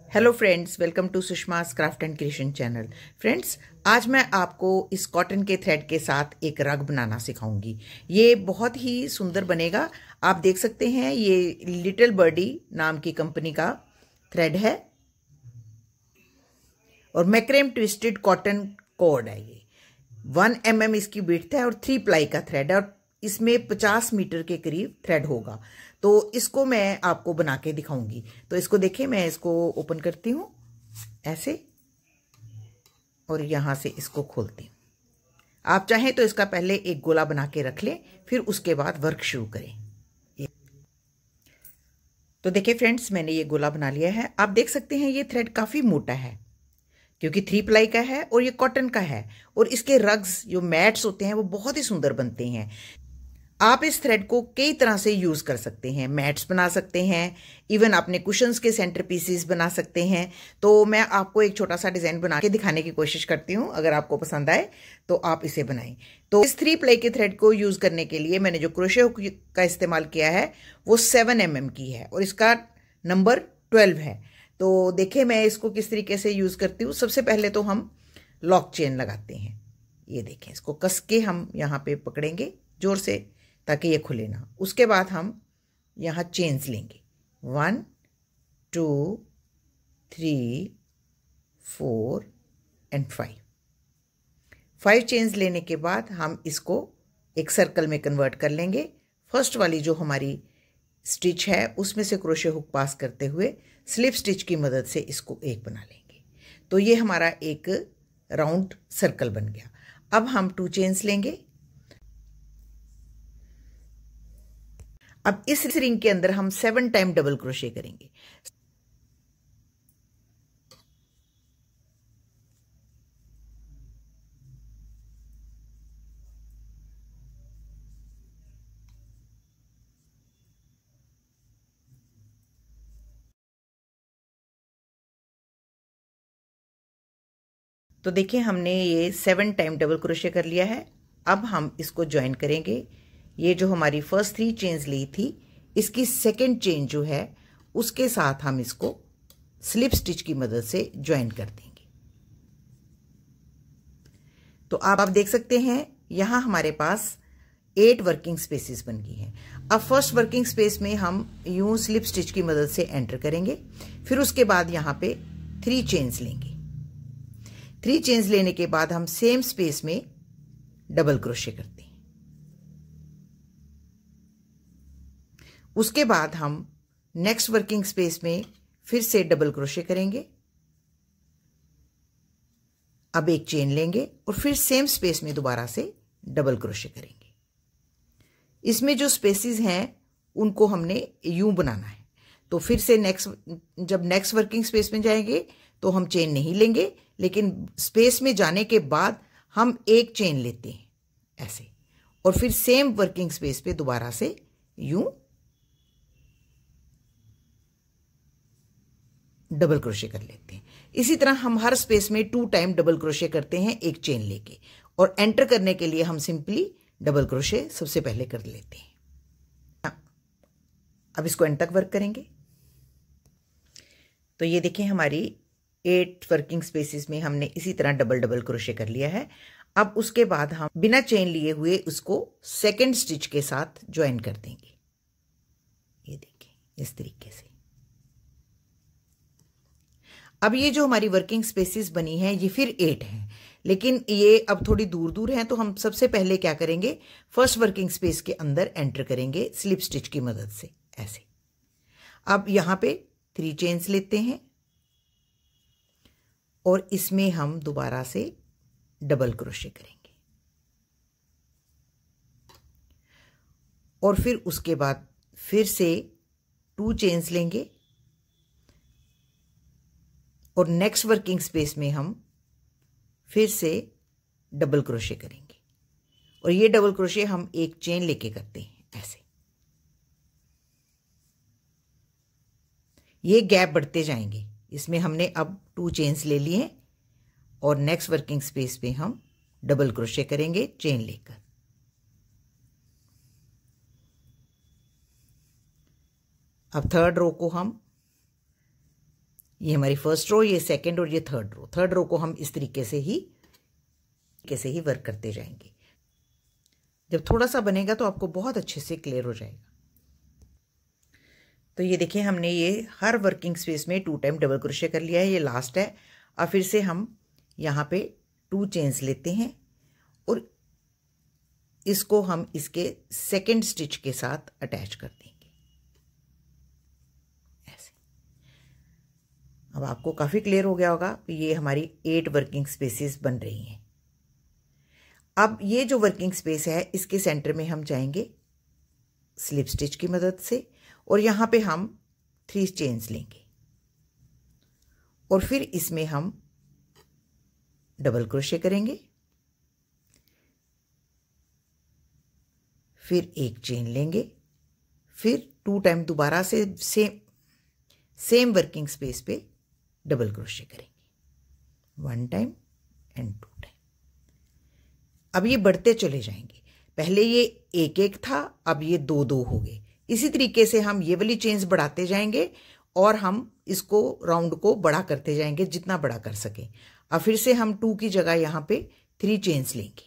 Hello friends, welcome to Sushma's craft and creation channel. Friends, आज मैं आपको इस कॉटन के थ्रेड के साथ एक रग बनाना सिखाऊंगी। ये बहुत ही सुंदर बनेगा। आप देख सकते हैं, ये लिटिल बर्डी नाम की कंपनी का थ्रेड है और मैक्रेम ट्विस्टेड कॉटन कॉर्ड है। ये 1 mm इसकी विड्थ है और 3 प्लाई का थ्रेड है और इसमें 50 मीटर के करीब थ्रेड होगा। तो इसको मैं आपको बना के दिखाऊंगी। तो इसको देखिए, मैं इसको ओपन करती हूँ ऐसे और यहां से इसको खोलती हूँ। आप चाहें तो इसका पहले एक गोला बना के रख लें, फिर उसके बाद वर्क शुरू करें। तो देखिए फ्रेंड्स, मैंने ये गोला बना लिया है। आप देख सकते हैं ये थ्रेड काफी मोटा है क्योंकि 3 प्लाई का है और ये कॉटन का है और इसके रग्स जो मैट्स होते हैं वो बहुत ही सुंदर बनते हैं। आप इस थ्रेड को कई तरह से यूज कर सकते हैं। मैट्स बना सकते हैं, इवन अपने कुशन्स के सेंटर पीसेस बना सकते हैं। तो मैं आपको एक छोटा सा डिजाइन बना के दिखाने की कोशिश करती हूँ। अगर आपको पसंद आए तो आप इसे बनाएं। तो इस 3 प्लाई के थ्रेड को यूज करने के लिए मैंने जो क्रोशे हुक का इस्तेमाल किया है वो 7 mm की है और इसका नंबर 12 है। तो देखिए मैं इसको किस तरीके से यूज करती हूँ। सबसे पहले तो हम लॉक चेन लगाते हैं। ये देखें, इसको कस के हम यहाँ पे पकड़ेंगे जोर से ताकि ये खुले ना। उसके बाद हम यहाँ चेन्स लेंगे 1 2 3 4 एंड 5 चेन्स लेने के बाद हम इसको एक सर्कल में कन्वर्ट कर लेंगे। फर्स्ट वाली जो हमारी स्टिच है उसमें से क्रोशे हुक पास करते हुए स्लिप स्टिच की मदद से इसको एक बना लेंगे। तो ये हमारा एक राउंड सर्कल बन गया। अब हम 2 चेन्स लेंगे। अब इस रिंग के अंदर हम 7 टाइम डबल क्रोशे करेंगे। तो देखिए हमने ये 7 टाइम डबल क्रोशे कर लिया है। अब हम इसको ज्वाइन करेंगे। ये जो हमारी फर्स्ट 3 चेन्स ली थी, इसकी सेकेंड चेन जो है उसके साथ हम इसको स्लिप स्टिच की मदद से ज्वाइन कर देंगे। तो आप देख सकते हैं यहां हमारे पास 8 वर्किंग स्पेसेस बन गई हैं। अब फर्स्ट वर्किंग स्पेस में हम यूं स्लिप स्टिच की मदद से एंटर करेंगे। फिर उसके बाद यहां पे 3 चेन्स लेंगे। 3 चेन्स लेने के बाद हम सेम स्पेस में डबल क्रोशे करते हैं। उसके बाद हम नेक्स्ट वर्किंग स्पेस में फिर से डबल क्रोशे करेंगे। अब एक चेन लेंगे और फिर सेम स्पेस में दोबारा से डबल क्रोशे करेंगे। इसमें जो स्पेसेस हैं उनको हमने यूं बनाना है। तो फिर से जब नेक्स्ट वर्किंग स्पेस में जाएंगे तो हम चेन नहीं लेंगे, लेकिन स्पेस में जाने के बाद हम एक चेन लेते हैं ऐसे और फिर सेम वर्किंग स्पेस पे दोबारा से यूं डबल क्रोशे कर लेते हैं। इसी तरह हम हर स्पेस में 2 टाइम डबल क्रोशे करते हैं एक चेन लेके, और एंटर करने के लिए हम सिंपली डबल क्रोशे सबसे पहले कर लेते हैं। अब इसको एंड तक वर्क करेंगे। तो ये देखें हमारी 8 वर्किंग स्पेसेस में हमने इसी तरह डबल डबल क्रोशे कर लिया है। अब उसके बाद हम बिना चेन लिए हुए उसको सेकेंड स्टिच के साथ ज्वाइन कर देंगे। ये देखें इस तरीके से। अब ये जो हमारी वर्किंग स्पेसेस बनी है ये फिर 8 हैं, लेकिन ये अब थोड़ी दूर दूर हैं। तो हम सबसे पहले क्या करेंगे, फर्स्ट वर्किंग स्पेस के अंदर एंटर करेंगे स्लिप स्टिच की मदद से ऐसे। अब यहां पे 3 चेन्स लेते हैं और इसमें हम दोबारा से डबल क्रोशे करेंगे और फिर उसके बाद फिर से 2 चेन्स लेंगे और नेक्स्ट वर्किंग स्पेस में हम फिर से डबल क्रोशे करेंगे और ये डबल क्रोशे हम एक चेन लेके करते हैं ऐसे। ये गैप बढ़ते जाएंगे। इसमें हमने अब 2 चेन्स ले लिए और नेक्स्ट वर्किंग स्पेस पे हम डबल क्रोशे करेंगे चेन लेकर। अब थर्ड रो को हम ये हमारी फर्स्ट रो, ये सेकंड और ये थर्ड रो। थर्ड रो को हम इस तरीके से ही वर्क करते जाएंगे। जब थोड़ा सा बनेगा तो आपको बहुत अच्छे से क्लियर हो जाएगा। तो ये देखिए हमने ये हर वर्किंग स्पेस में 2 टाइम डबल क्रोशे कर लिया है। ये लास्ट है। अब फिर से हम यहाँ पे 2 चेन्स लेते हैं और इसको हम इसके सेकंड स्टिच के साथ अटैच कर देंगे ऐसे। अब आपको काफ़ी क्लियर हो गया होगा कि ये हमारी 8 वर्किंग स्पेसेस बन रही हैं। अब ये जो वर्किंग स्पेस है इसके सेंटर में हम जाएंगे स्लिप स्टिच की मदद से और यहाँ पे हम 3 चेन्स लेंगे और फिर इसमें हम डबल क्रोशे करेंगे, फिर 1 चेन लेंगे, फिर 2 टाइम दोबारा से सेम वर्किंग स्पेस पे डबल क्रोशे करेंगे, 1 टाइम एंड 2 टाइम। अब ये बढ़ते चले जाएंगे। पहले ये 1-1 था, अब ये 2-2 हो गए। इसी तरीके से हम ये वाली चेन्स बढ़ाते जाएंगे और हम इसको राउंड को बड़ा करते जाएंगे जितना बड़ा कर सकें। अब फिर से हम 2 की जगह यहाँ पे 3 चेन्स लेंगे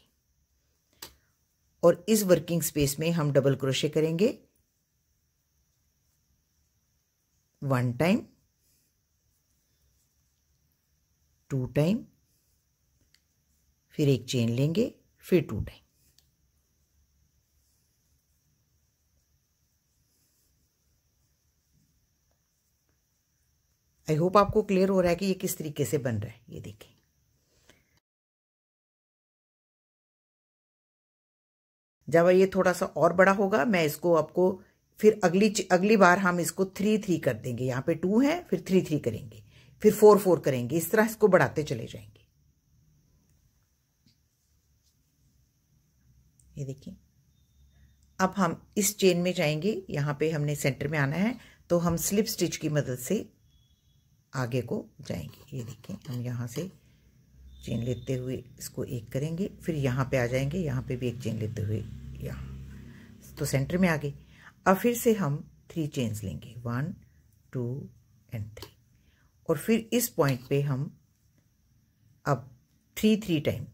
और इस वर्किंग स्पेस में हम डबल क्रोशे करेंगे, 1 टाइम, 2 टाइम, फिर 1 चेन लेंगे, फिर 2 टाइम। आई होप आपको क्लियर हो रहा है कि ये किस तरीके से बन रहा है। ये देखें, जब ये थोड़ा सा और बड़ा होगा मैं इसको आपको फिर अगली बार हम इसको 3-3 कर देंगे। यहाँ पे 2 है, फिर 3-3 करेंगे, फिर 4-4 करेंगे। इस तरह इसको बढ़ाते चले जाएंगे। ये देखिए, अब हम इस चेन में जाएंगे। यहाँ पे हमने सेंटर में आना है तो हम स्लिप स्टिच की मदद से आगे को जाएंगे। ये देखिए, हम यहाँ से चेन लेते हुए इसको 1 करेंगे, फिर यहाँ पे आ जाएंगे, यहाँ पे भी 1 चेन लेते हुए यहाँ, तो सेंटर में आ गए। अब फिर से हम 3 चेन्स लेंगे, 1, 2 एंड 3 और फिर इस पॉइंट पे हम अब 3-3 टाइम,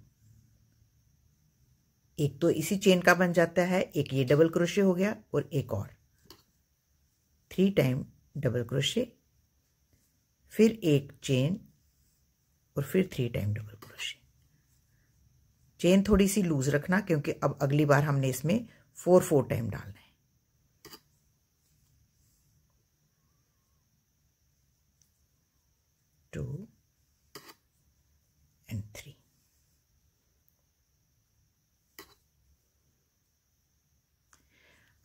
एक तो इसी चेन का बन जाता है, एक ये डबल क्रोशे हो गया और एक और 3 टाइम डबल क्रोशे, फिर 1 चेन और फिर 3 टाइम डबल क्रोशे। चेन थोड़ी सी लूज रखना क्योंकि अब अगली बार हमने इसमें 4-4 टाइम डालना है। Two and 3।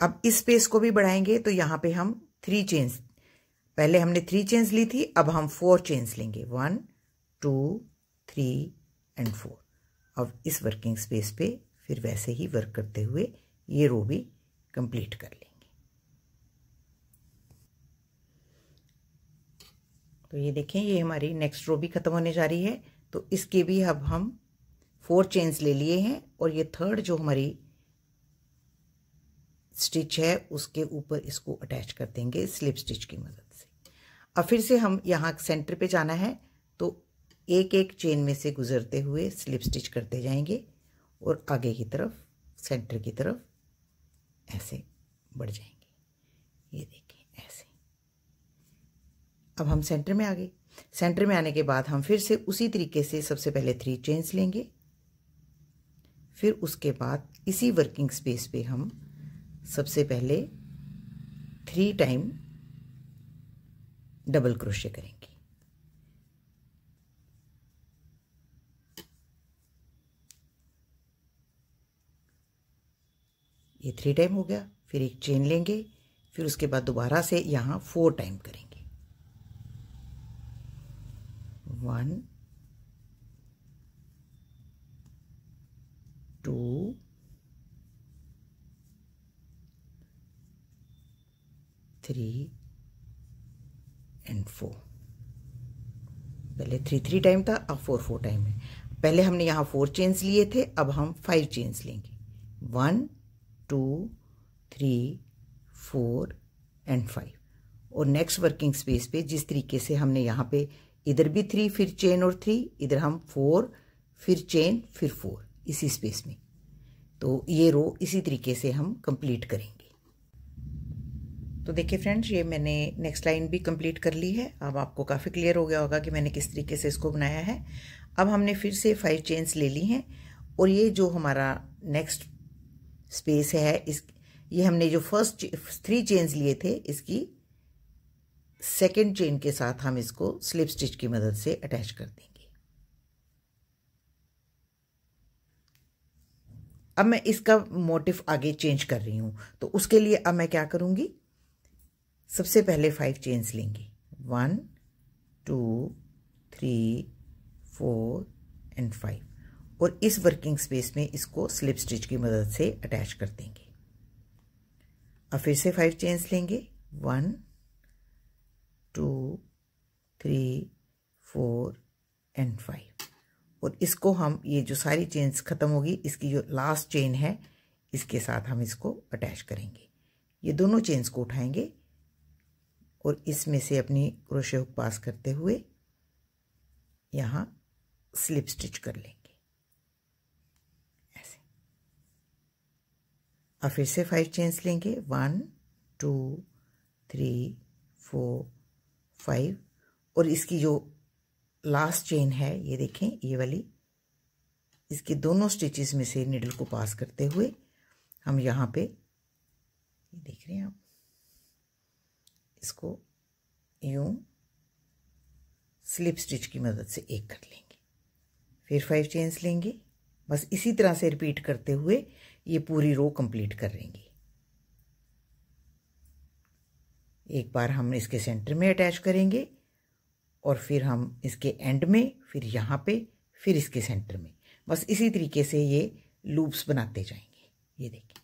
अब इस स्पेस को भी बढ़ाएंगे तो यहां पे हम 3 चेन्स, पहले हमने 3 चेन्स ली थी, अब हम 4 चेन्स लेंगे, 1, 2, 3 एंड 4। अब इस वर्किंग स्पेस पे फिर वैसे ही वर्क करते हुए ये रो भी कंप्लीट कर लेंगे। तो ये देखें, ये हमारी नेक्स्ट रो भी खत्म होने जा रही है। तो इसके भी अब हम 4 चेन्स ले लिए हैं और ये थर्ड जो हमारी स्टिच है उसके ऊपर इसको अटैच कर देंगे स्लिप स्टिच की मदद से। अब फिर से हम यहाँ सेंटर पे जाना है तो 1-1 चेन में से गुजरते हुए स्लिप स्टिच करते जाएंगे और आगे की तरफ, सेंटर की तरफ ऐसे बढ़ जाएंगे। ये देखें ऐसे। अब हम सेंटर में आ गए। सेंटर में आने के बाद हम फिर से उसी तरीके से सबसे पहले 3 चेन्स लेंगे, फिर उसके बाद इसी वर्किंग स्पेस पे हम सबसे पहले 3 टाइम डबल क्रोशे करेंगे। ये 3 टाइम हो गया, फिर 1 चेन लेंगे, फिर उसके बाद दोबारा से यहाँ 4 टाइम करेंगे, 1, 2, 3 एंड 4। पहले 3-3 टाइम था, अब 4-4 टाइम है। पहले हमने यहाँ 4 चेन्स लिए थे, अब हम 5 चेन्स लेंगे, 1, 2, 3, 4 एंड 5 और नेक्स्ट वर्किंग स्पेस पे जिस तरीके से हमने यहाँ पे इधर भी 3 फिर चेन और 3, इधर हम 4 फिर चेन फिर 4 इसी स्पेस में, तो ये रो इसी तरीके से हम कंप्लीट करेंगे। तो देखिए फ्रेंड्स, ये मैंने नेक्स्ट लाइन भी कंप्लीट कर ली है। अब आपको काफ़ी क्लियर हो गया होगा कि मैंने किस तरीके से इसको बनाया है। अब हमने फिर से 5 चेन्स ले ली हैं और ये जो हमारा नेक्स्ट स्पेस है ये हमने जो फर्स्ट 3 चेन्स लिए थे इसकी सेकेंड चेन के साथ हम इसको स्लिप स्टिच की मदद से अटैच कर देंगे। अब मैं इसका मोटिव आगे चेंज कर रही हूं, तो उसके लिए अब मैं क्या करूंगी, सबसे पहले 5 चेन्स लेंगे, 1 2 3 4 एंड 5, और इस वर्किंग स्पेस में इसको स्लिप स्टिच की मदद से अटैच कर देंगे। अब फिर से 5 चेन्स लेंगे, 1 2 3 4 एंड 5, और इसको हम ये जो सारी चेन्स ख़त्म होगी इसकी जो लास्ट चेन है इसके साथ हम इसको अटैच करेंगे। ये दोनों चेन्स को उठाएंगे और इसमें से अपनी क्रोशे हुक पास करते हुए यहाँ स्लिप स्टिच कर लेंगे ऐसे। अब फिर से 5 चेन्स लेंगे, 1 2 3 4 5, और इसकी जो लास्ट चेन है ये देखें, ये वाली, इसके दोनों स्टिचेस में से निडल को पास करते हुए हम यहाँ पे, ये देख रहे हैं आप, इसको यूं स्लिप स्टिच की मदद से एक कर लेंगे। फिर 5 चेन्स लेंगे, बस इसी तरह से रिपीट करते हुए ये पूरी रो कंप्लीट कर लेंगे। एक बार हम इसके सेंटर में अटैच करेंगे और फिर हम इसके एंड में, फिर यहाँ पे, फिर इसके सेंटर में, बस इसी तरीके से ये लूप्स बनाते जाएंगे। ये देखिए,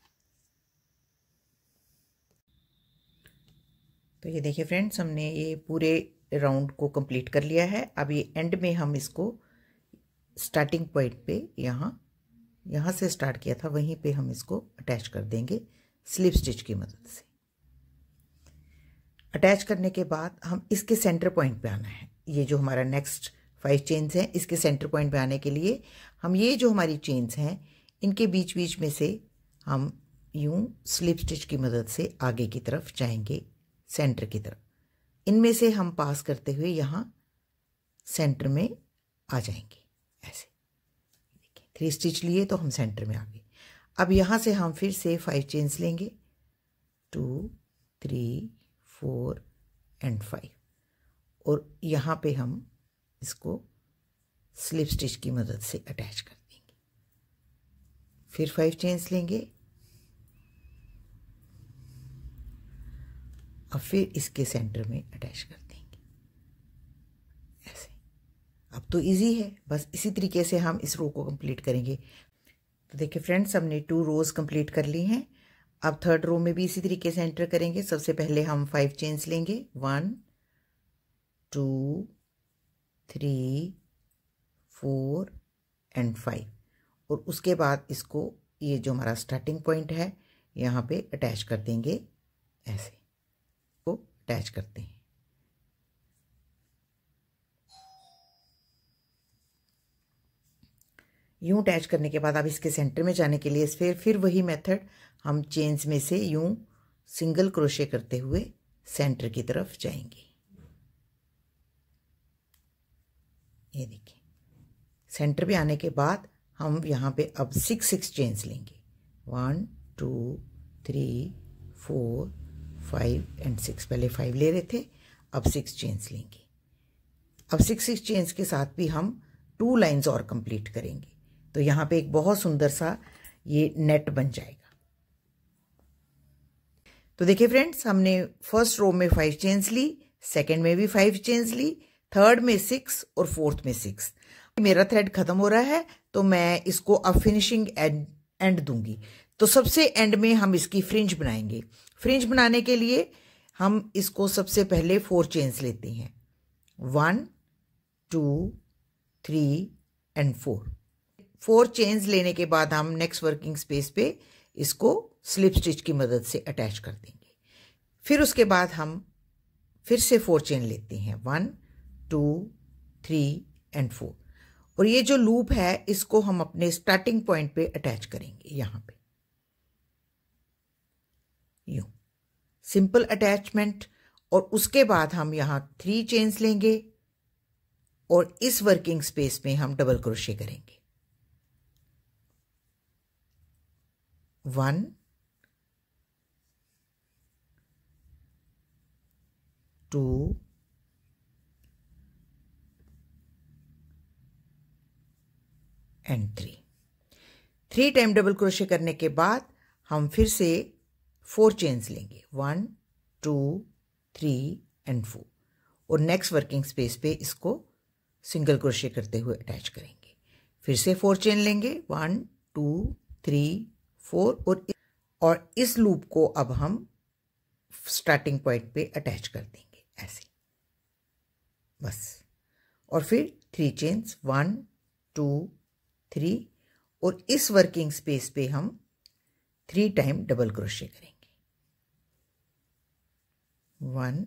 तो ये देखिए फ्रेंड्स, हमने ये पूरे राउंड को कंप्लीट कर लिया है। अब ये एंड में हम इसको स्टार्टिंग पॉइंट पे यहाँ से स्टार्ट किया था वहीं पे हम इसको अटैच कर देंगे स्लिप स्टिच की मदद से। अटैच करने के बाद हम इसके सेंटर पॉइंट पे आना है। ये जो हमारा नेक्स्ट 5 चेन्स हैं इसके सेंटर पॉइंट पे आने के लिए हम ये जो हमारी चेन्स हैं इनके बीच बीच में से हम यूं स्लिप स्टिच की मदद से आगे की तरफ जाएंगे, सेंटर की तरफ। इनमें से हम पास करते हुए यहाँ सेंटर में आ जाएंगे ऐसे। देखिए 3 स्टिच लिए तो हम सेंटर में आ गए। अब यहाँ से हम फिर से 5 चेन्स लेंगे, 2 3 4 एंड 5, और यहाँ पे हम इसको स्लिप स्टिच की मदद से अटैच कर देंगे। फिर 5 चेन्स लेंगे, अब फिर इसके सेंटर में अटैच कर देंगे ऐसे। अब तो इजी है, बस इसी तरीके से हम इस रो को कंप्लीट करेंगे। तो देखिए फ्रेंड्स, हमने 2 रोज कंप्लीट कर ली हैं। अब थर्ड रो में भी इसी तरीके से एंटर करेंगे। सबसे पहले हम 5 चेन्स लेंगे, 1 2 3 4 एंड 5, और उसके बाद इसको ये जो हमारा स्टार्टिंग पॉइंट है यहाँ पे अटैच कर देंगे ऐसे। को अटैच करते हैं। यूं अटैच करने के बाद अब इसके सेंटर में जाने के लिए फिर वही मेथड, हम चेन्स में से यूं सिंगल क्रोशे करते हुए सेंटर की तरफ जाएंगे। ये देखिए, सेंटर पे आने के बाद हम यहाँ पे अब 6 चेन्स लेंगे, 1 2 3 4 5 एंड 6। पहले 5 ले रहे थे, अब 6 चेन्स लेंगे। अब 6 चेन्स के साथ भी हम 2 लाइंस और कंप्लीट करेंगे, तो यहाँ पे एक बहुत सुंदर सा ये नेट बन जाएगा। तो देखिए फ्रेंड्स, हमने फर्स्ट रो में 5 चेन्स ली, सेकंड में भी 5 चेन्स ली, थर्ड में 6 और फोर्थ में 6। मेरा थ्रेड खत्म हो रहा है तो मैं इसको अब फिनिशिंग एंड दूंगी। तो सबसे एंड में हम इसकी फ्रिंज बनाएंगे। फ्रिंज बनाने के लिए हम इसको सबसे पहले 4 चेन्स लेते हैं, 1 2 3 एंड 4 चेन्स लेने के बाद हम नेक्स्ट वर्किंग स्पेस पे इसको स्लिप स्टिच की मदद से अटैच कर देंगे। फिर उसके बाद हम फिर से 4 चेन लेते हैं, 1 2 3 एंड 4। और ये जो लूप है इसको हम अपने स्टार्टिंग पॉइंट पे अटैच करेंगे, यहाँ पे यूं सिंपल अटैचमेंट। और उसके बाद हम यहाँ 3 चेन्स लेंगे और इस वर्किंग स्पेस में हम डबल क्रोशे करेंगे, 1 2 एंड 3 टाइम डबल क्रोशे करने के बाद हम फिर से 4 चेन्स लेंगे, 1 2 3 एंड 4। और नेक्स्ट वर्किंग स्पेस पे इसको सिंगल क्रोशे करते हुए अटैच करेंगे। फिर से 4 चेन लेंगे, 1 2 3 4। और इस लूप को अब हम स्टार्टिंग पॉइंट पे अटैच कर देंगे ऐसे, बस। और फिर 3 चेन्स, 1 2 3। और इस वर्किंग स्पेस पे हम 3 टाइम डबल क्रोशे करेंगे, 1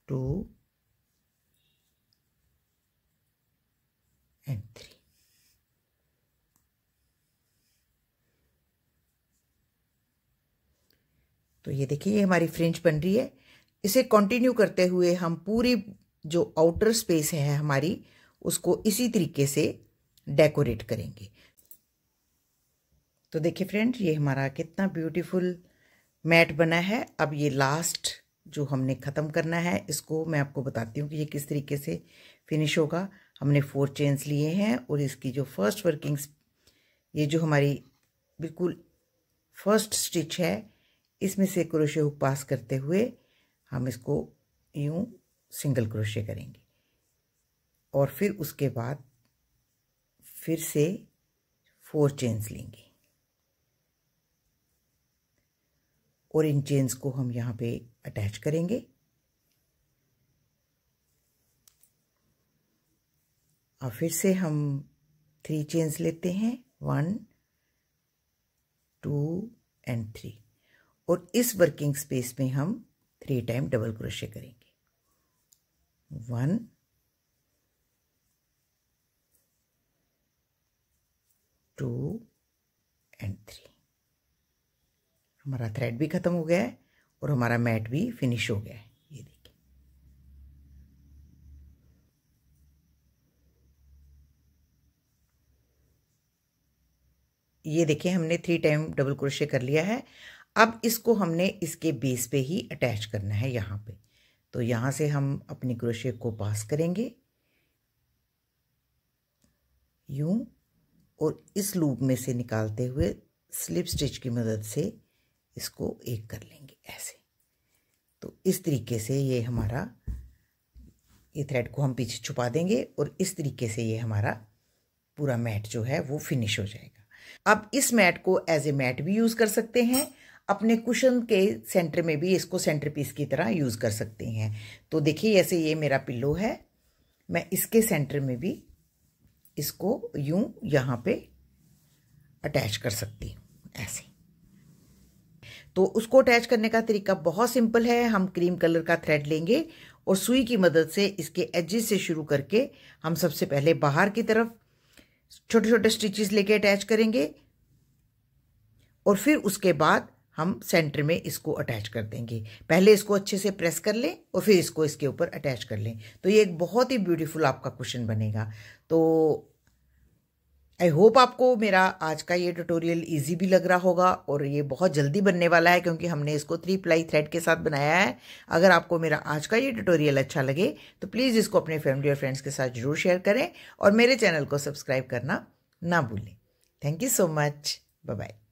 2 एंड 3। तो ये देखिए ये हमारी फ्रिंज बन रही है। इसे कंटिन्यू करते हुए हम पूरी जो आउटर स्पेस है हमारी उसको इसी तरीके से डेकोरेट करेंगे। तो देखिए फ्रेंड, ये हमारा कितना ब्यूटीफुल मैट बना है। अब ये लास्ट जो हमने ख़त्म करना है इसको मैं आपको बताती हूँ कि ये किस तरीके से फिनिश होगा। हमने 4 चेन्स लिए हैं और इसकी जो फर्स्ट वर्किंग्स, ये जो हमारी बिल्कुल फर्स्ट स्टिच है इसमें से क्रोशे हुक पास करते हुए हम इसको यूं सिंगल क्रोशे करेंगे। और फिर उसके बाद फिर से 4 चेन्स लेंगे और इन चेन्स को हम यहाँ पे अटैच करेंगे। और फिर से हम 3 चेन्स लेते हैं, 1 2 एंड 3। और इस वर्किंग स्पेस में हम 3 टाइम डबल क्रोशे करेंगे, 1 2 एंड 3। हमारा थ्रेड भी खत्म हो गया है और हमारा मैट भी फिनिश हो गया है। ये देखिए, ये देखिए हमने 3 टाइम डबल क्रोशे कर लिया है। अब इसको हमने इसके बेस पे ही अटैच करना है यहाँ पे। तो यहाँ से हम अपनी क्रोशे को पास करेंगे यूं और इस लूप में से निकालते हुए स्लिप स्टिच की मदद से इसको एक कर लेंगे ऐसे। तो इस तरीके से ये हमारा, ये थ्रेड को हम पीछे छुपा देंगे और इस तरीके से ये हमारा पूरा मैट जो है वो फिनिश हो जाएगा। अब इस मैट को एज ए मैट भी यूज़ कर सकते हैं, अपने कुशन के सेंटर में भी इसको सेंटर पीस की तरह यूज़ कर सकते हैं। तो देखिए जैसे ये मेरा पिल्लो है, मैं इसके सेंटर में भी इसको यूं यहाँ पे अटैच कर सकती हूँ ऐसे। तो उसको अटैच करने का तरीका बहुत सिंपल है। हम क्रीम कलर का थ्रेड लेंगे और सुई की मदद से इसके एजेस से शुरू करके हम सबसे पहले बाहर की तरफ छोटे छोटे स्टिचेस लेके अटैच करेंगे और फिर उसके बाद हम सेंटर में इसको अटैच कर देंगे। पहले इसको अच्छे से प्रेस कर लें और फिर इसको इसके ऊपर अटैच कर लें। तो ये एक बहुत ही ब्यूटीफुल आपका कुशन बनेगा। तो आई होप आपको मेरा आज का ये ट्यूटोरियल इजी भी लग रहा होगा और ये बहुत जल्दी बनने वाला है क्योंकि हमने इसको 3 प्लाई थ्रेड के साथ बनाया है। अगर आपको मेरा आज का ये ट्यूटोरियल अच्छा लगे तो प्लीज़ इसको अपने फैमिली और फ्रेंड्स के साथ जरूर शेयर करें और मेरे चैनल को सब्सक्राइब करना ना भूलें। Thank you so much. Bye bye.